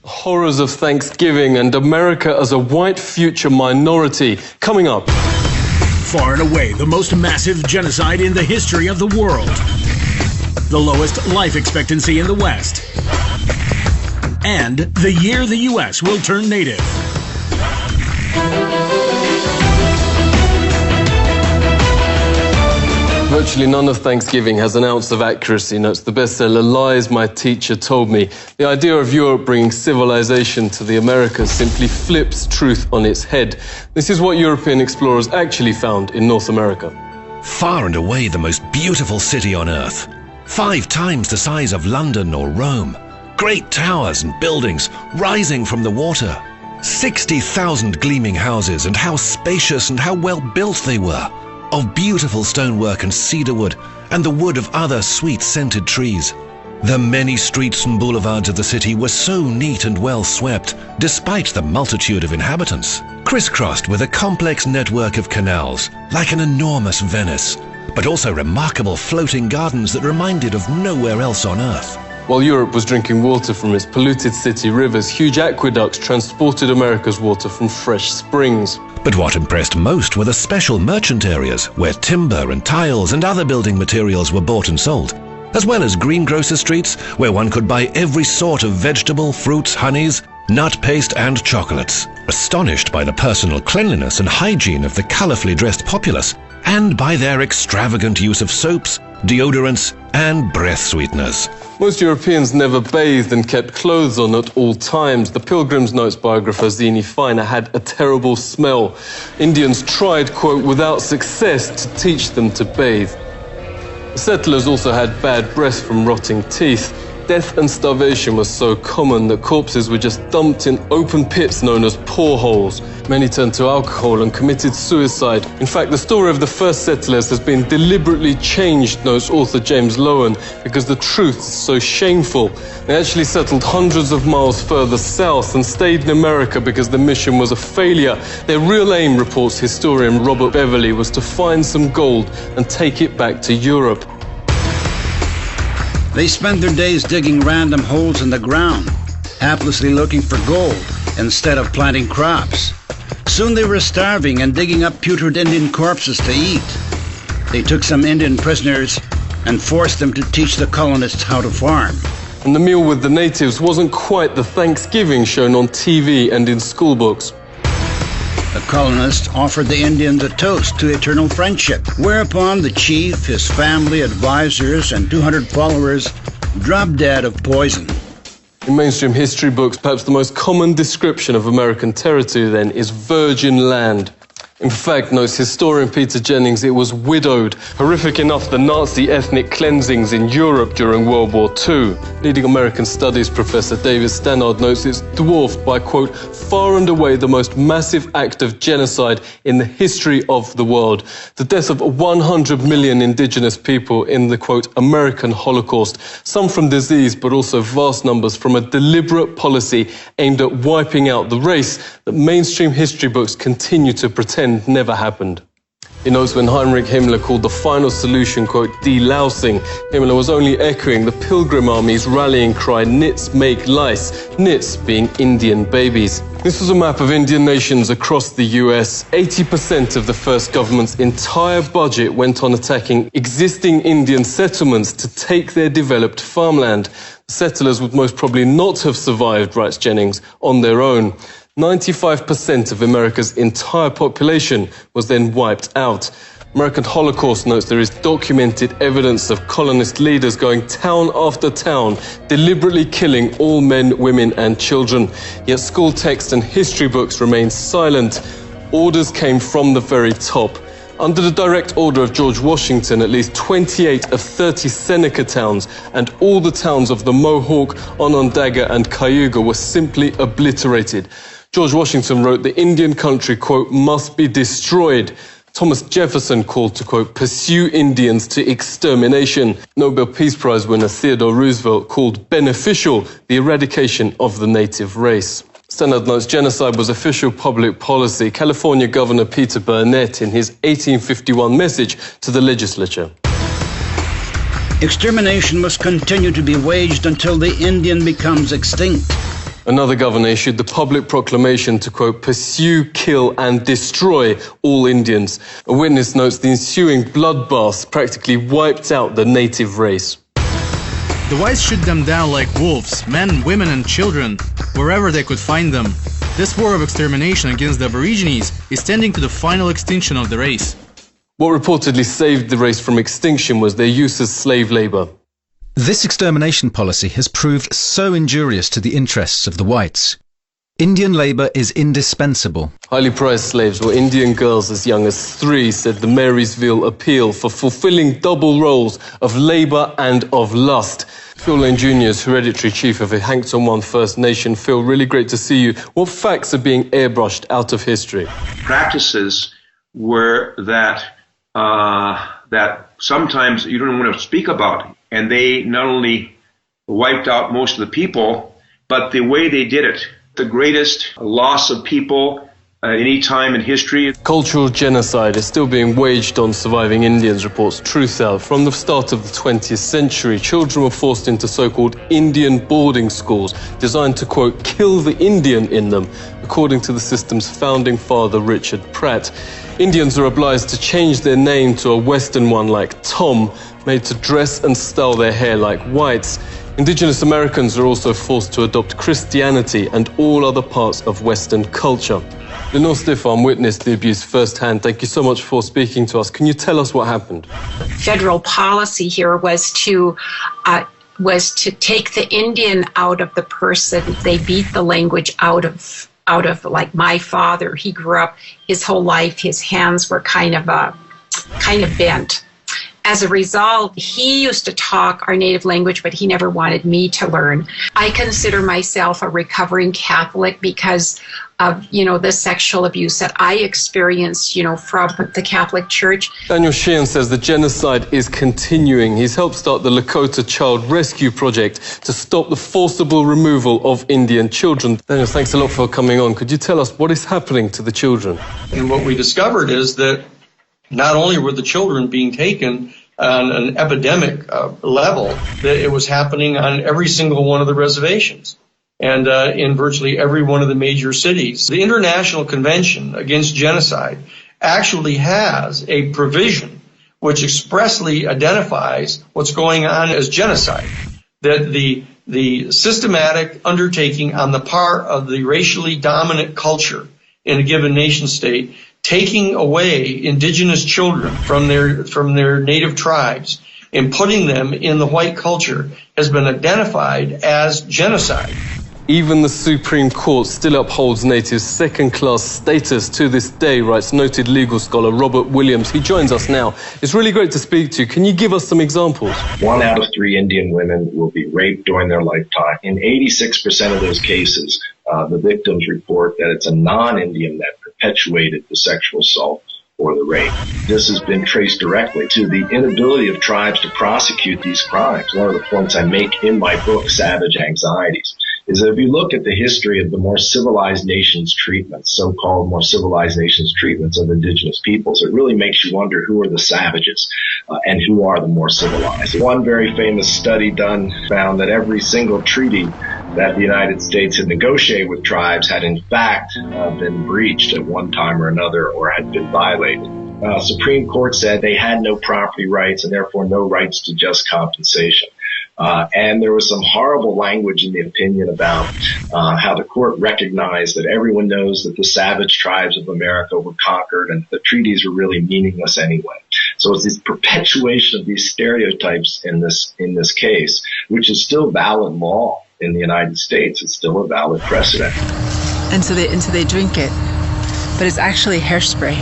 Horrors of Thanksgiving and America as a white future minority. Coming up. Far and away the most massive genocide in the history of the world. The lowest life expectancy in the West. And the year the U.S. will turn native. Virtually none of Thanksgiving has an ounce of accuracy, notes the bestseller Lies My Teacher Told Me. The idea of Europe bringing civilization to the Americas simply flips truth on its head. This is what European explorers actually found in North America. Far and away the most beautiful city on earth. 5 times the size of London or Rome. Great towers and buildings rising from the water. 60,000 gleaming houses, and how spacious and how well built they were. Of beautiful stonework and cedar wood, and the wood of other sweet-scented trees. The many streets and boulevards of the city were so neat and well swept, despite the multitude of inhabitants, crisscrossed with a complex network of canals, like an enormous Venice, but also remarkable floating gardens that reminded of nowhere else on earth. While Europe was drinking water from its polluted city rivers, huge aqueducts transported America's water from fresh springs. But what impressed most were the special merchant areas where timber and tiles and other building materials were bought and sold, as well as greengrocer streets where one could buy every sort of vegetable, fruits, honeys, nut paste and chocolates. Astonished by the personal cleanliness and hygiene of the colourfully dressed populace, and by their extravagant use of soaps, deodorants and breath sweeteners. Most Europeans never bathed and kept clothes on at all times. The Pilgrim's Notes biographer Zini Feiner had a terrible smell. Indians tried, quote, without success to teach them to bathe. The settlers also had bad breath from rotting teeth. Death and starvation was so common that corpses were just dumped in open pits known as poreholes. Many turned to alcohol and committed suicide. In fact, the story of the first settlers has been deliberately changed, notes author James Lowen, because the truth is so shameful. They actually settled hundreds of miles further south and stayed in America because the mission was a failure. Their real aim, reports historian Robert Beverly, was to find some gold and take it back to Europe. They spent their days digging random holes in the ground, haplessly looking for gold instead of planting crops. Soon they were starving and digging up putrid Indian corpses to eat. They took some Indian prisoners and forced them to teach the colonists how to farm. And the meal with the natives wasn't quite the Thanksgiving shown on TV and in schoolbooks. The colonists offered the Indians a toast to eternal friendship, whereupon the chief, his family, advisors, and 200 followers dropped dead of poison. In mainstream history books, perhaps the most common description of American territory then is virgin land. In fact, notes historian Peter Jennings, it was widowed. Horrific enough, the Nazi ethnic cleansings in Europe during World War II. Leading American studies professor David Stannard notes it's dwarfed by, quote, far and away the most massive act of genocide in the history of the world. The death of 100 million indigenous people in the, quote, American Holocaust. Some from disease, but also vast numbers from a deliberate policy aimed at wiping out the race that mainstream history books continue to pretend never happened. He notes when Heinrich Himmler called the final solution, quote, delousing, Himmler was only echoing the Pilgrim Army's rallying cry, nits make lice, nits being Indian babies. This was a map of Indian nations across the US. 80% of the first government's entire budget went on attacking existing Indian settlements to take their developed farmland. The settlers would most probably not have survived, writes Jennings, on their own. 95% of America's entire population was then wiped out. American Holocaust notes there is documented evidence of colonist leaders going town after town, deliberately killing all men, women and children. Yet school text and history books remain silent. Orders came from the very top. Under the direct order of George Washington, at least 28 of 30 Seneca towns and all the towns of the Mohawk, Onondaga and Cayuga were simply obliterated. George Washington wrote the Indian country, quote, must be destroyed. Thomas Jefferson called to, quote, pursue Indians to extermination. Nobel Peace Prize winner Theodore Roosevelt called beneficial the eradication of the native race. Stannard notes genocide was official public policy. California Governor Peter Burnett in his 1851 message to the legislature. Extermination must continue to be waged until the Indian becomes extinct. Another governor issued the public proclamation to, quote, pursue, kill and destroy all Indians. A witness notes the ensuing bloodbaths practically wiped out the native race. The whites shoot them down like wolves, men, women and children, wherever they could find them. This war of extermination against the Aborigines is tending to the final extinction of the race. What reportedly saved the race from extinction was their use as slave labor. This extermination policy has proved so injurious to the interests of the whites. Indian labour is indispensable. Highly prized slaves were Indian girls as young as 3, said the Marysville Appeal, for fulfilling double roles of labour and of lust. Phil Lane Jr. is hereditary chief of the Hankton One First Nation. Phil, really great to see you. What facts are being airbrushed out of history? Practices were that sometimes you don't want to speak about. And they not only wiped out most of the people, but the way they did it, the greatest loss of people any time in history. Cultural genocide is still being waged on surviving Indians, reports Truth Out. From the start of the 20th century, children were forced into so-called Indian boarding schools, designed to, quote, kill the Indian in them, according to the system's founding father, Richard Pratt. Indians are obliged to change their name to a Western one like Tom, made to dress and style their hair like whites. Indigenous Americans are also forced to adopt Christianity and all other parts of Western culture. Lenore Stiffan witnessed the abuse firsthand. Thank you so much for speaking to us. Can you tell us what happened? Federal policy here was to take the Indian out of the person. They beat the language out of like my father. He grew up his whole life, his hands were kind of bent. As a result, he used to talk our native language, but he never wanted me to learn. I consider myself a recovering Catholic because of, the sexual abuse that I experienced, from the Catholic Church. Daniel Sheehan says the genocide is continuing. He's helped start the Lakota Child Rescue Project to stop the forcible removal of Indian children. Daniel, thanks a lot for coming on. Could you tell us what is happening to the children? And what we discovered is that not only were the children being taken on an epidemic level, that it was happening on every single one of the reservations and in virtually every one of the major cities. The International Convention Against Genocide actually has a provision which expressly identifies what's going on as genocide, that the systematic undertaking on the part of the racially dominant culture in a given nation state, taking away indigenous children from their native tribes and putting them in the white culture has been identified as genocide. Even the Supreme Court still upholds natives' second-class status to this day, writes noted legal scholar Robert Williams. He joins us now. It's really great to speak to you. Can you give us some examples? 1 out of 3 Indian women will be raped during their lifetime. In 86% of those cases, the victims report that it's a non-Indian that perpetuated the sexual assault or the rape. This has been traced directly to the inability of tribes to prosecute these crimes. One of the points I make in my book, Savage Anxieties, is that if you look at the history of the more civilized nations treatments, so-called more civilized nations treatments of indigenous peoples, it really makes you wonder who are the savages and who are the more civilized. One very famous study done found that every single treaty that the United States had negotiated with tribes had in fact been breached at one time or another or had been violated. Supreme Court said they had no property rights and therefore no rights to just compensation. And there was some horrible language in the opinion about how the court recognized that everyone knows that the savage tribes of America were conquered and the treaties were really meaningless anyway. So it's this perpetuation of these stereotypes in this case, which is still valid law in the United States. It's still a valid precedent. And so they drink it, but it's actually hairspray.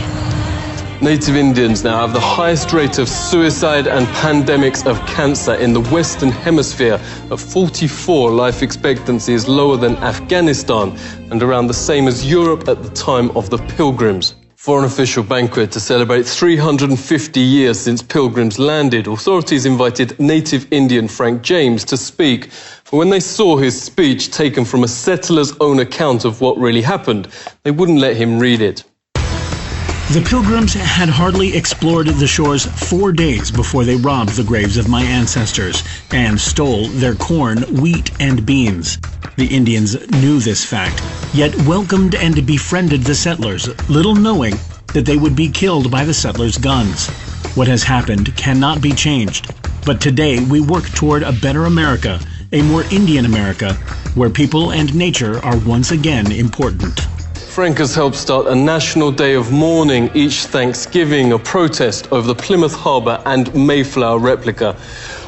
Native Indians now have the highest rate of suicide and pandemics of cancer in the Western Hemisphere. At 44, life expectancy is lower than Afghanistan and around the same as Europe at the time of the Pilgrims. For an official banquet to celebrate 350 years since Pilgrims landed, authorities invited native Indian Frank James to speak. But when they saw his speech taken from a settler's own account of what really happened, they wouldn't let him read it. The Pilgrims had hardly explored the shores 4 days before they robbed the graves of my ancestors and stole their corn, wheat, and beans. The Indians knew this fact, yet welcomed and befriended the settlers, little knowing that they would be killed by the settlers' guns. What has happened cannot be changed, but today we work toward a better America, a more Indian America, where people and nature are once again important. Frank has helped start a national day of mourning each Thanksgiving, a protest over the Plymouth Harbour and Mayflower replica.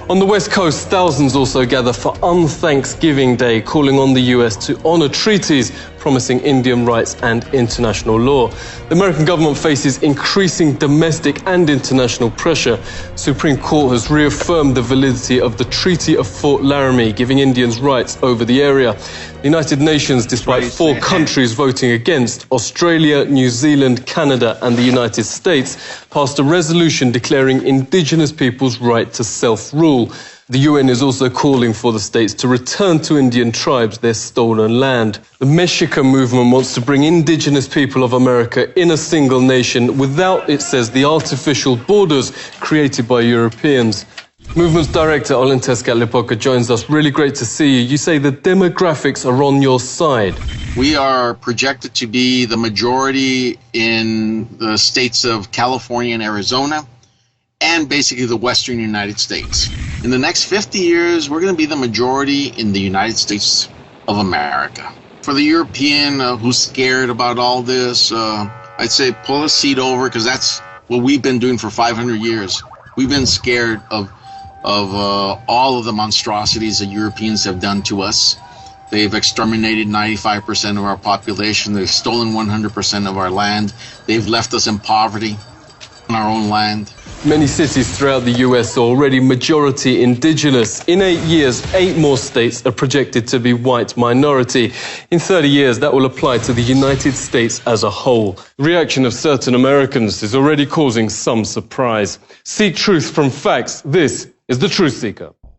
On the West Coast, thousands also gather for Un-Thanksgiving Day, calling on the US to honour treaties promising Indian rights and international law. The American government faces increasing domestic and international pressure. Supreme Court has reaffirmed the validity of the Treaty of Fort Laramie, giving Indians rights over the area. The United Nations, despite 4 countries voting against, Australia, New Zealand, Canada and the United States, passed a resolution declaring Indigenous peoples' right to self-rule. The UN is also calling for the states to return to Indian tribes their stolen land. The Mexica movement wants to bring Indigenous people of America in a single nation without, it says, the artificial borders created by Europeans. Movement's director, Olenteska Lepoka, joins us. Really great to see you. You say the demographics are on your side. We are projected to be the majority in the states of California and Arizona, and basically the western United States. In the next 50 years, we're going to be the majority in the United States of America. For the European who's scared about all this, I'd say pull a seat over, because that's what we've been doing for 500 years. We've been scared of all of the monstrosities that Europeans have done to us. They've exterminated 95% of our population. They've stolen 100% of our land. They've left us in poverty on our own land. Many cities throughout the US are already majority indigenous. In 8 years, 8 more states are projected to be white minority. In 30 years, that will apply to the United States as a whole. The reaction of certain Americans is already causing some surprise. Seek truth from facts. This is The Truth Seeker.